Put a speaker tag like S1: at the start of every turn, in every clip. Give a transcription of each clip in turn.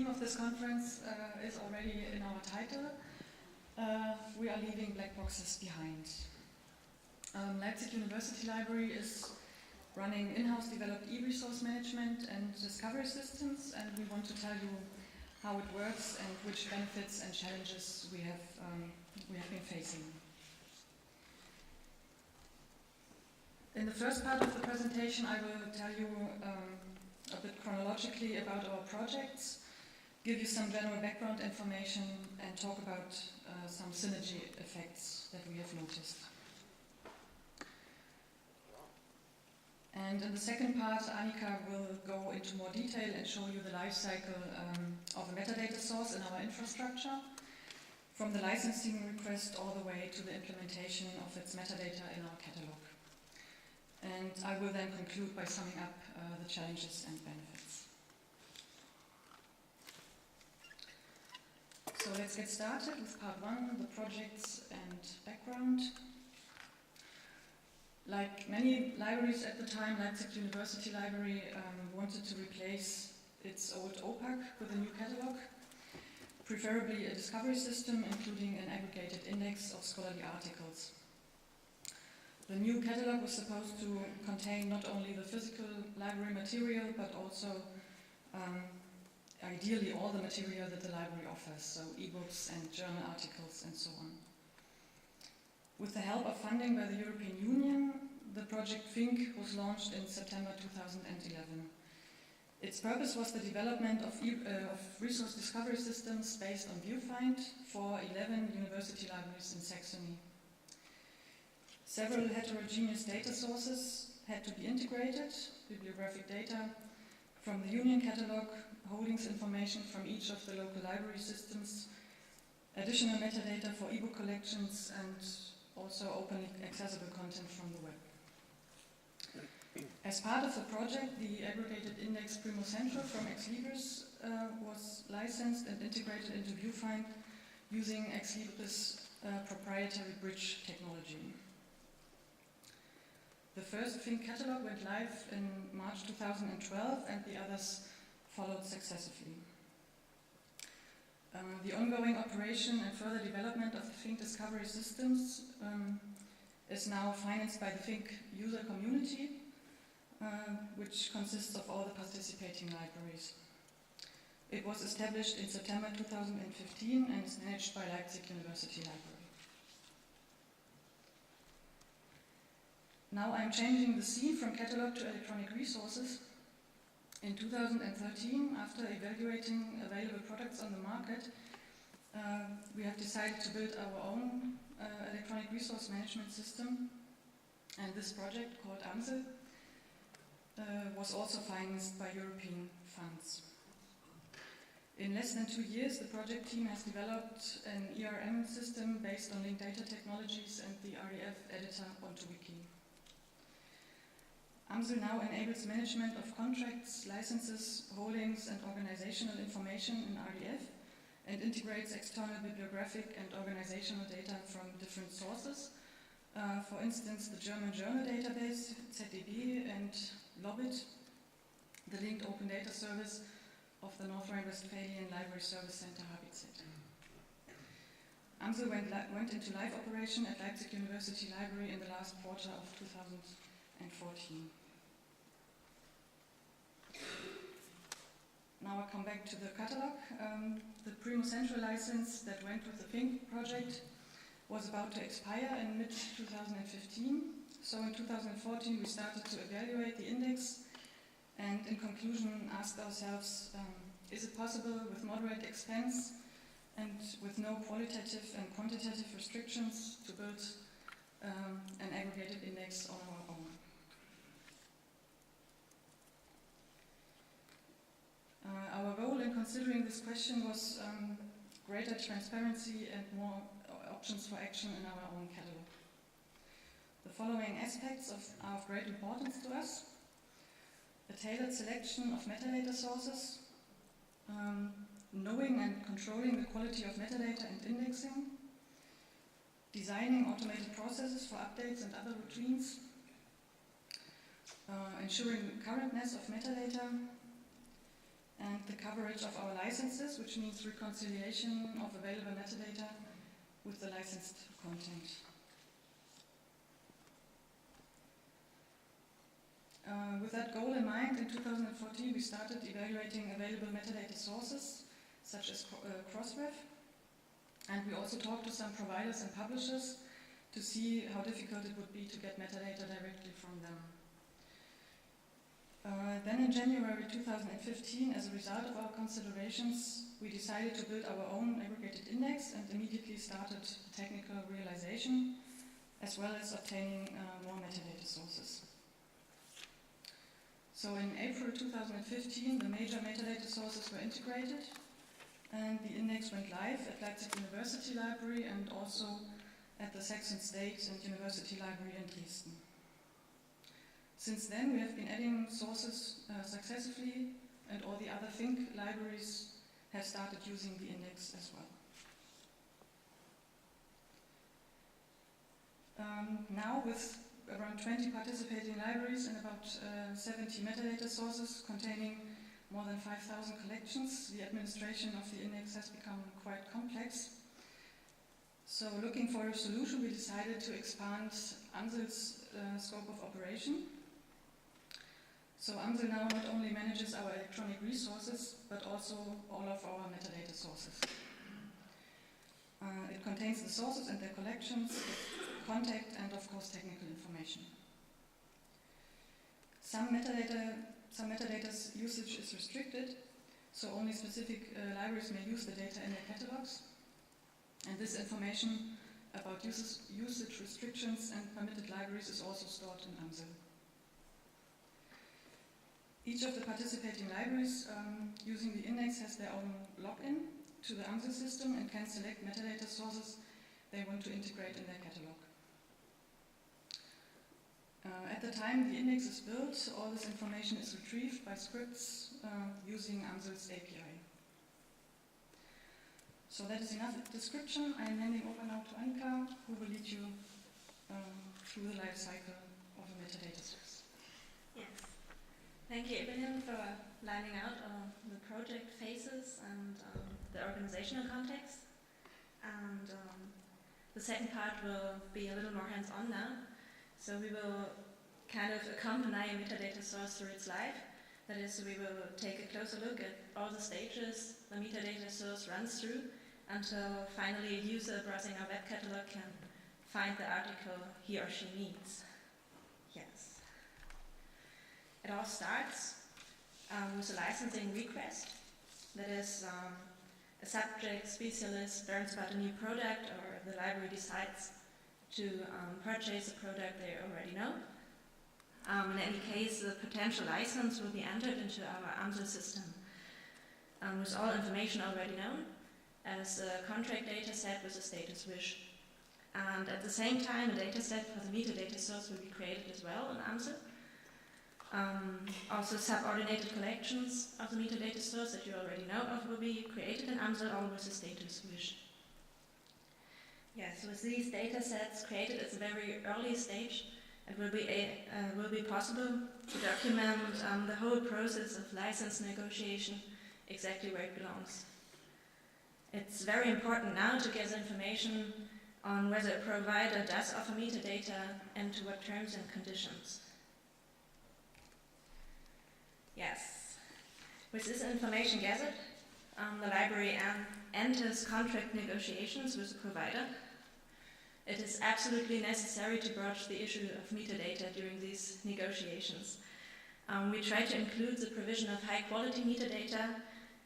S1: theme of this conference is already in our title. We are leaving black boxes behind. Leipzig University Library is running in-house developed eresource management and discovery systems, and we want to tell you how it works and which benefits and challenges we have been facing. In the first part of the presentation, I will tell you a bit chronologically about our projects, give you some general background information, and talk about some synergy effects that we have noticed. And in the second part, Annika will go into more detail and show you the life cycle of a metadata source in our infrastructure, from the licensing request all the way to the implementation of its metadata in our catalog. And I will then conclude by summing up the challenges and benefits. So let's get started with part one, the projects and background. Like many libraries at the time, Leipzig University Library wanted to replace its old OPAC with a new catalog, preferably a discovery system including an aggregated index of scholarly articles. The new catalog was supposed to contain not only the physical library material, but also ideally all the material that the library offers, so ebooks and journal articles and so on. With the help of funding by the European Union, the project FINC was launched in September 2011. Its purpose was the development of resource discovery systems based on ViewFind for 11 university libraries in Saxony. Several heterogeneous data sources had to be integrated, bibliographic data from the Union catalog, holdings information from each of the local library systems, additional metadata for ebook collections, and also openly accessible content from the web. As part of the project, the aggregated index Primo Central from Ex Libris was licensed and integrated into ViewFind using Ex Libris' proprietary bridge technology. The first FINC catalog went live in March 2012 and the others followed successively. The ongoing operation and further development of the FINC discovery systems is now financed by the FINC user community, which consists of all the participating libraries. It was established in September 2015 and is managed by Leipzig University Library. Now I'm changing the scene from catalog to electronic resources. In 2013, after evaluating available products on the market, we have decided to build our own electronic resource management system, and this project, called AMSEL, was also financed by European funds. In less than 2 years, the project team has developed an ERM system based on linked data technologies and the RDF editor onto Wiki. AMSEL now enables management of contracts, licenses, holdings, and organizational information in RDF, and integrates external bibliographic and organizational data from different sources. For instance, the German journal database, ZDB, and Lobit, the linked open data service of the North Rhine-Westphalian Library Service Center, HBZ. AMSEL went into live operation at Leipzig University Library in the last quarter of 2014. Now I come back to the catalog. The Primo Central license that went with the FINC project was about to expire in mid-2015. So in 2014 we started to evaluate the index and in conclusion asked ourselves, is it possible with moderate expense and with no qualitative and quantitative restrictions to build an aggregated index on our own? Our goal in considering this question was greater transparency and more options for action in our own catalog. The following aspects are of great importance to us: a tailored selection of metadata sources, knowing and controlling the quality of metadata and indexing, designing automated processes for updates and other routines, ensuring currentness of metadata, and the coverage of our licenses, which means reconciliation of available metadata with the licensed content. With that goal in mind, in 2014 we started evaluating available metadata sources, such as Crossref, and we also talked to some providers and publishers to see how difficult it would be to get metadata directly from them. Then in January 2015, as a result of our considerations, we decided to build our own aggregated index and immediately started technical realization, as well as obtaining more metadata sources. So in April 2015, the major metadata sources were integrated, and the index went live at Leipzig University Library and also at the Saxon State and University Library in Dresden. Since then, we have been adding sources successively, and all the other Think libraries have started using the index as well. Now, with around 20 participating libraries and about 70 metadata sources containing more than 5,000 collections, the administration of the index has become quite complex. So, looking for a solution, we decided to expand AMSL's scope of operation. So AMSL now not only manages our electronic resources, but also all of our metadata sources. It contains the sources and their collections, contact, and of course technical information. Some metadata's usage is restricted, so only specific libraries may use the data in their catalogs. And this information about usage restrictions and permitted libraries is also stored in AMSL. Each of the participating libraries using the index has their own login to the AMSL system and can select metadata sources they want to integrate in their catalog. At the time the index is built, all this information is retrieved by scripts using AMSL's API. So that is enough description. I am handing over now to Annika, who will lead you through the life cycle of a metadata source.
S2: Yes. Thank you, Evelyn, for lining out the project phases and the organizational context. And the second part will be a little more hands-on now. So we will kind of accompany a metadata source through its life. That is, we will take a closer look at all the stages the metadata source runs through until finally a user browsing our web catalog can find the article he or she needs. Yes. It all starts with a licensing request. That is, a subject specialist learns about a new product, or the library decides to purchase a product they already know. In any case, the potential license will be entered into our AMSL system with all information already known as a contract dataset with a status wish. And at the same time, a dataset for the metadata source will be created as well in AMSL. Also, subordinated collections of the metadata source that you already know of will be created in AMSL, all with a status wish. Yes, with these datasets created at a very early stage, it will be possible to document the whole process of license negotiation exactly where it belongs. It's very important now to gather information on whether a provider does offer metadata and to what terms and conditions. Yes, with this information gathered, the library enters contract negotiations with the provider. It is absolutely necessary to broach the issue of metadata during these negotiations. We try to include the provision of high-quality metadata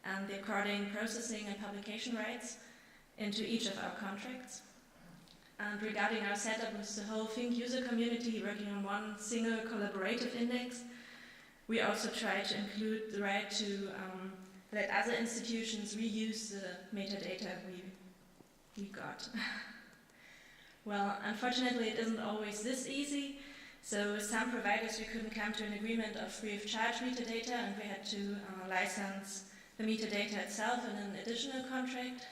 S2: and the according processing and publication rights into each of our contracts. And regarding our setup with the whole Think user community working on one single collaborative index, we also try to include the right to let other institutions reuse the metadata we got. Well, unfortunately, it isn't always this easy. So with some providers, we couldn't come to an agreement of free of charge metadata, and we had to license the metadata itself in an additional contract.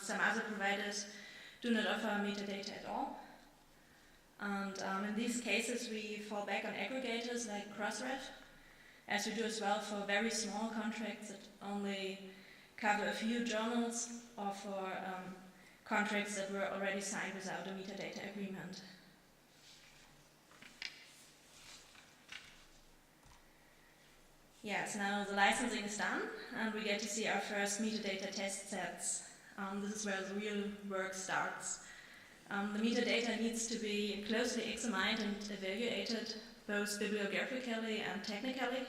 S2: Some other providers do not offer metadata at all. And in these cases, we fall back on aggregators like Crossref. as we do as well for very small contracts that only cover a few journals, or for contracts that were already signed without a metadata agreement. Yes, now the licensing is done, and we get to see our first metadata test sets. This is where the real work starts. The metadata needs to be closely examined and evaluated, both bibliographically and technically.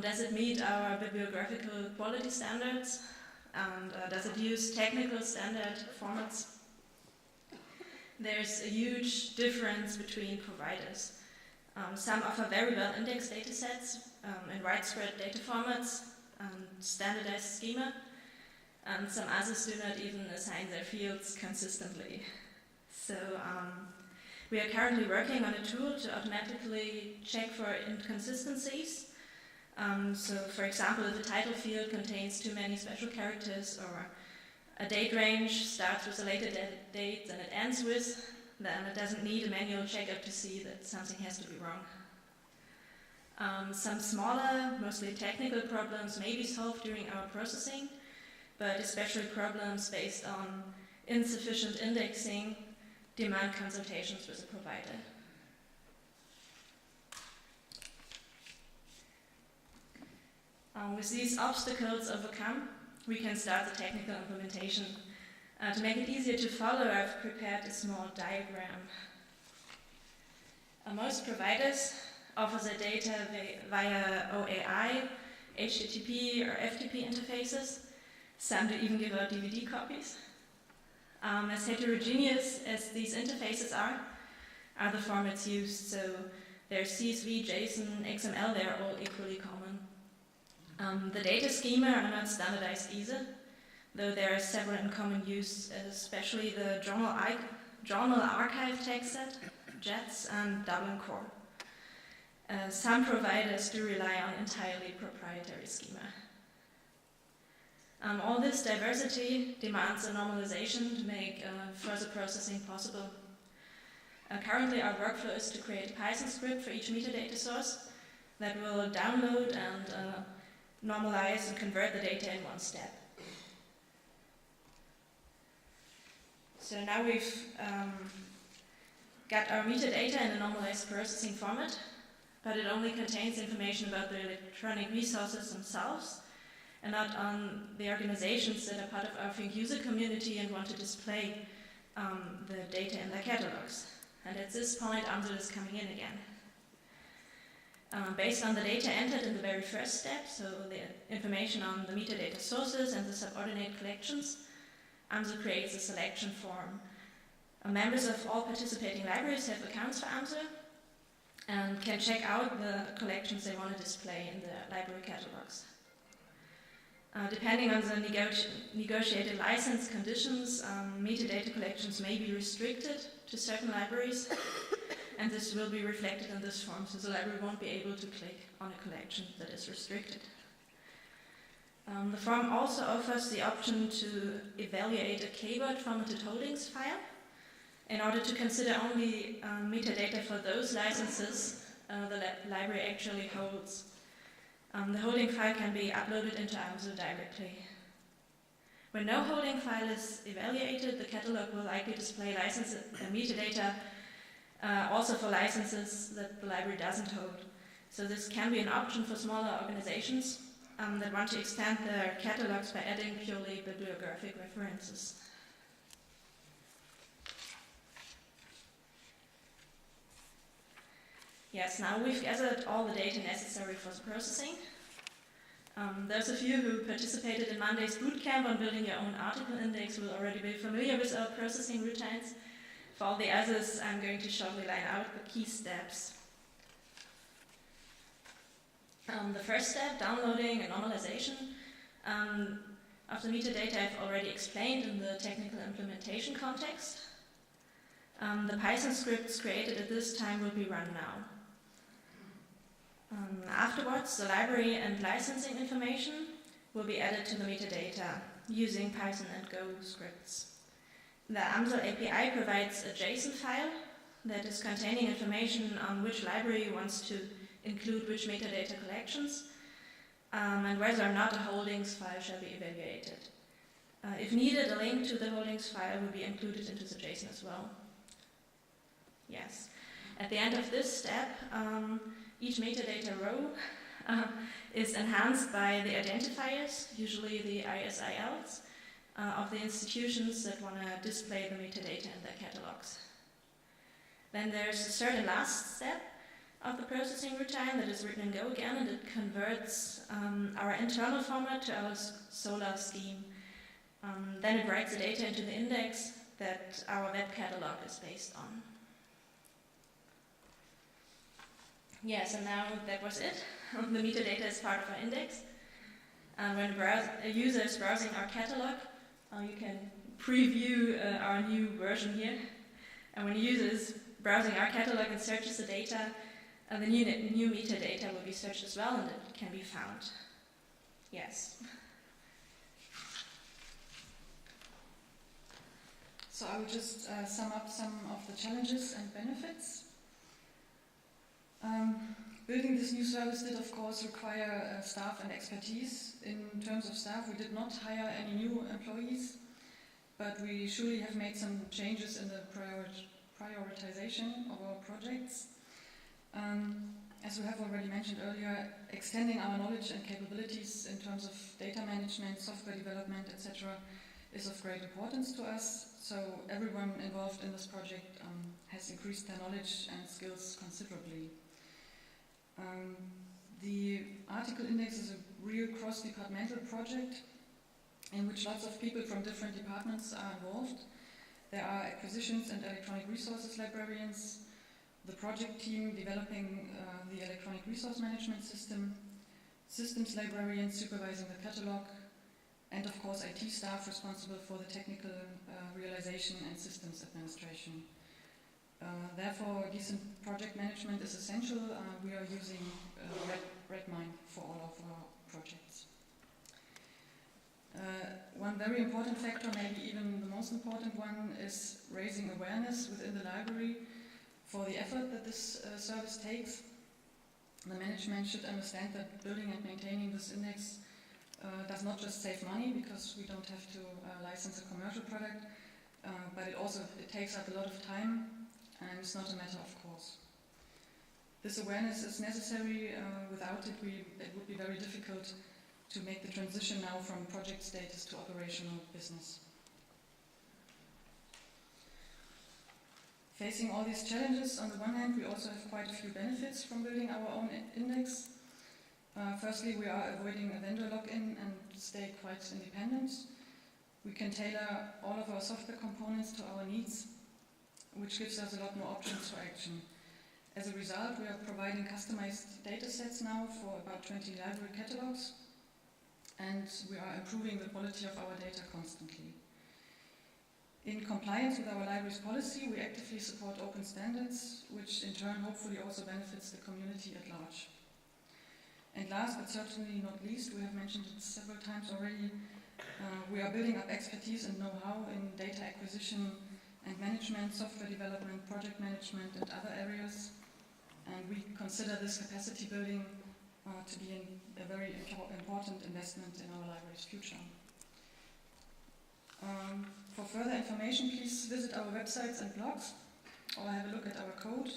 S2: Does it meet our bibliographical quality standards? And does it use technical standard formats? There's a huge difference between providers. Some offer very well indexed datasets in widespread data formats and standardized schema, and some others do not even assign their fields consistently. So we are currently working on a tool to automatically check for inconsistencies. So for example, if a title field contains too many special characters, or a date range starts with a later date than it ends with, then it doesn't need a manual checkup to see that something has to be wrong. Some smaller, mostly technical problems may be solved during our processing, but especially problems based on insufficient indexing demand consultations with the provider. With these obstacles overcome, we can start the technical implementation. To make it easier to follow, I've prepared a small diagram. Most providers offer their data via OAI, HTTP or FTP interfaces. Some do even give out DVD copies. As heterogeneous as these interfaces are the formats used. So there's CSV, JSON, XML, they're all equally common. The data schema are not standardized either, though there are several in common use, especially the journal archive text set, JETS, and Dublin Core. Some providers do rely on entirely proprietary schema. All this diversity demands a normalization to make further processing possible. Currently, our workflow is to create a Python script for each metadata source that will download and normalize and convert the data in one step. So now we've got our metadata in a normalized processing format, but it only contains information about the electronic resources themselves, and not on the organizations that are part of our Think user community and want to display the data in their catalogs. And at this point, AMSL is coming in again. Based on the data entered in the very first step, so the information on the metadata sources and the subordinate collections, AMSL creates a selection form. Members of all participating libraries have accounts for AMSL and can check out the collections they want to display in the library catalogs. Depending on the negotiated license conditions, metadata collections may be restricted to certain libraries, and this will be reflected in this form, so the library won't be able to click on a collection that is restricted. The form also offers the option to evaluate a KBOD formatted holdings file in order to consider only metadata for those licenses the library actually holds. The holding file can be uploaded into AMSL directly. When no holding file is evaluated, the catalog will likely display license metadata also for licenses that the library doesn't hold. So this can be an option for smaller organizations that want to extend their catalogs by adding purely bibliographic references. Yes, now we've gathered all the data necessary for the processing. There's a few who participated in Monday's bootcamp on building your own article index who will already be familiar with our processing routines. For all the others, I'm going to shortly line out the key steps. The first step, downloading and normalization of the metadata, I've already explained in the technical implementation context. The Python scripts created at this time will be run now. Afterwards, the library and licensing information will be added to the metadata using Python and Go scripts. The AMSL API provides a JSON file that is containing information on which library wants to include which metadata collections, and whether or not a holdings file shall be evaluated. If needed, a link to the holdings file will be included into the JSON as well. Yes. At the end of this step, each metadata row is enhanced by the identifiers, usually the ISILs, of the institutions that want to display the metadata in their catalogs. Then there's the third and last step of the processing routine that is written in Go again, and it converts our internal format to our Solr scheme. Then it writes the data into the index that our web catalog is based on. Yes, and now that was it. The metadata is part of our index. And when a user is browsing our catalog, you can preview our new version here. And when a user is browsing our catalog and searches the data, the new metadata will be searched as well, and it can be found. Yes.
S1: So I will just sum up some of the challenges and benefits. Building this new service did, of course, require staff and expertise. In terms of staff, we did not hire any new employees, but we surely have made some changes in the prioritization of our projects. As we have already mentioned earlier, extending our knowledge and capabilities in terms of data management, software development, etc. is of great importance to us. So everyone involved in this project has increased their knowledge and skills considerably. The article index is a real cross-departmental project in which lots of people from different departments are involved. There are acquisitions and electronic resources librarians, the project team developing the electronic resource management system, systems librarians supervising the catalog, and of course IT staff responsible for the technical realization and systems administration. Therefore, decent project management is essential. We are using Redmine for all of our projects. One very important factor, maybe even the most important one, is raising awareness within the library for the effort that this service takes. The management should understand that building and maintaining this index does not just save money, because we don't have to license a commercial product, but it takes up a lot of time, and it's not a matter of course. This awareness is necessary. Without it, it would be very difficult to make the transition now from project status to operational business. Facing all these challenges, on the one hand, we also have quite a few benefits from building our own index. Firstly, we are avoiding a vendor lock-in and stay quite independent. We can tailor all of our software components to our needs, which gives us a lot more options for action. As a result, we are providing customized datasets now for about 20 library catalogs, and we are improving the quality of our data constantly. In compliance with our library's policy, we actively support open standards, which in turn hopefully also benefits the community at large. And last but certainly not least, we have mentioned it several times already, we are building up expertise and know-how in data acquisition and management, software development, project management, and other areas. And we consider this capacity building to be a very important investment in our library's future. For further information, please visit our websites and blogs, or have a look at our code,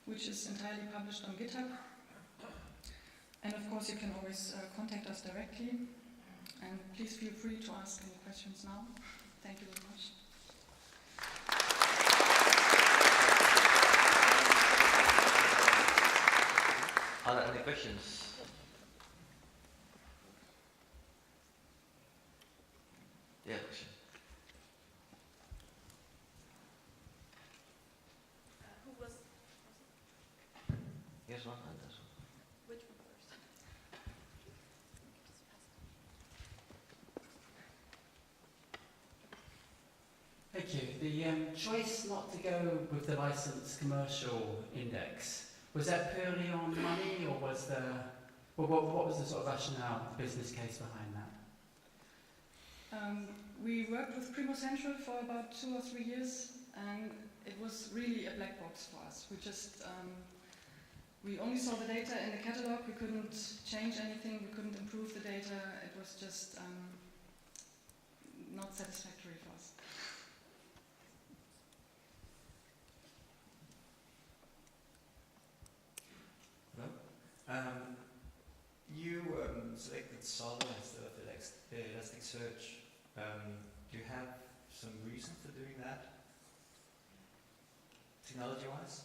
S1: which is entirely published on GitHub. And of course, you can always contact us directly. And please feel free to ask any questions now. Thank you very much.
S3: Are there any questions? Yeah, question.
S4: Who was?
S3: Yes, one hand. This one.
S4: Which one first?
S5: Thank you. The choice not to go with the licensed commercial index, was that purely on money, or was there, well, what was the sort of rationale, business case behind that?
S1: We worked with Primo Central for about 2 or 3 years, and it was really a black box for us. We just we only saw the data in the catalog, we couldn't change anything, we couldn't improve the data, it was just not satisfactory for us.
S6: You selected Solver instead of Elasticsearch. Do you have some reason for doing that, technology-wise?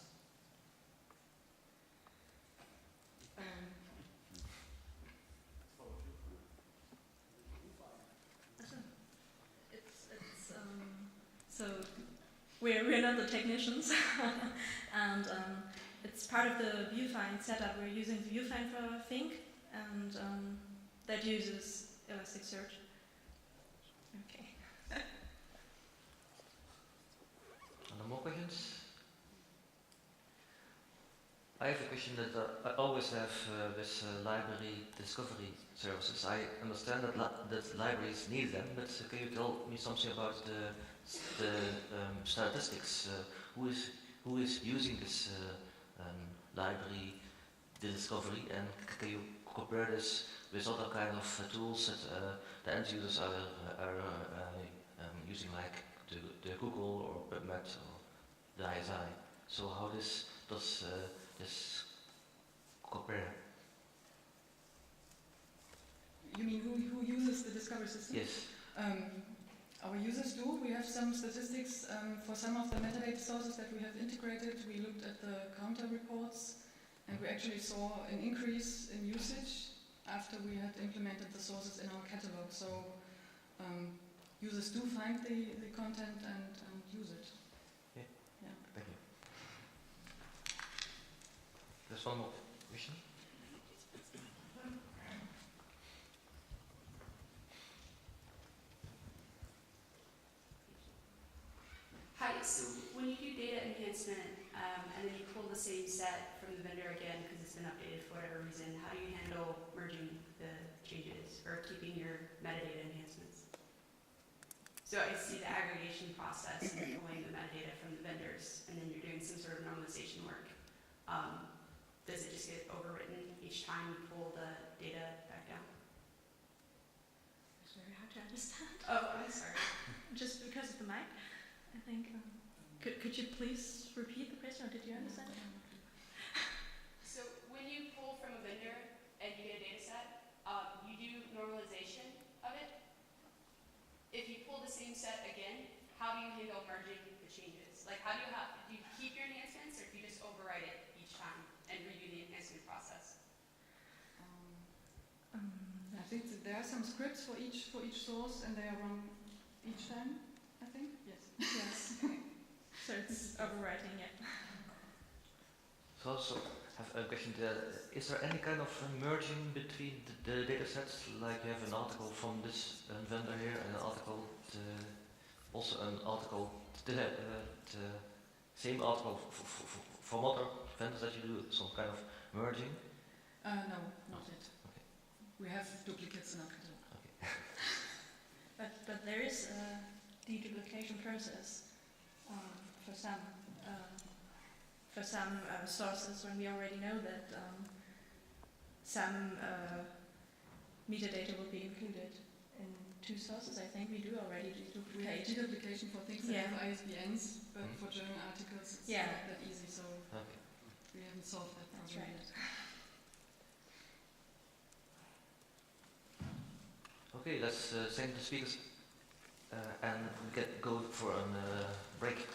S2: So we're not the technicians, and it's part of the viewfind setup. We're using the viewfind for Think, and that uses Elasticsearch. Okay.
S3: Any more questions? I have a question that I always have with library discovery services. I understand that libraries need them, but can you tell me something about the statistics? Who is using this library discovery, and can you compare this with other kind of tools that the end users are using, like the Google or PubMed or the ISI? So how does this compare?
S1: You mean who uses the discovery system?
S3: Yes.
S1: Our users do. We have some statistics for some of the metadata sources that we have integrated. We looked at the counter reports, and we actually saw an increase in usage after we had implemented the sources in our catalog. So users do find the content and use it.
S3: Yeah.
S1: Yeah.
S3: Thank you. There's one more question.
S7: Hi, so when you do data enhancement and then you pull the same set from the vendor again because it's been updated for whatever reason, how do you handle merging the changes or keeping your metadata enhancements? So I see the aggregation process and pulling the metadata from the vendors, and then you're doing some sort of normalization work. Does it just get overwritten each time you pull the data back down?
S2: It's very hard to understand.
S7: Oh, I'm sorry.
S2: Just because of the mic, I think. Could you please repeat the question, or did you understand?
S7: So when you pull from a vendor and you get a data set, you do normalization of it. If you pull the same set again, how do you handle merging the changes? Like, do you keep your enhancements, or do you just overwrite it each time and redo the enhancement process?
S1: I think that there are some scripts for each source, and they are run each time. I think yes.
S2: Yes. So it's overwriting it.
S3: So also have a question there. Is there any kind of merging between the data sets? Like you have an article from this vendor here and an article, also an article, the same article from other vendors that you do some kind of merging?
S1: No, not yet.
S3: Okay.
S1: We have duplicates in our catalog.
S3: Okay.
S2: But there is a deduplication process for some sources when we already know that some metadata will be included in two sources. I think we do already
S1: We have
S2: deduplicate.
S1: deduplication for things that
S2: Yeah.
S1: have ISBNs, but for journal articles it's
S2: Yeah.
S1: not that easy, so
S3: Okay.
S1: we haven't solved that
S2: That's
S1: problem
S2: right.
S1: yet.
S3: Okay, let's thank the speakers and go for a break.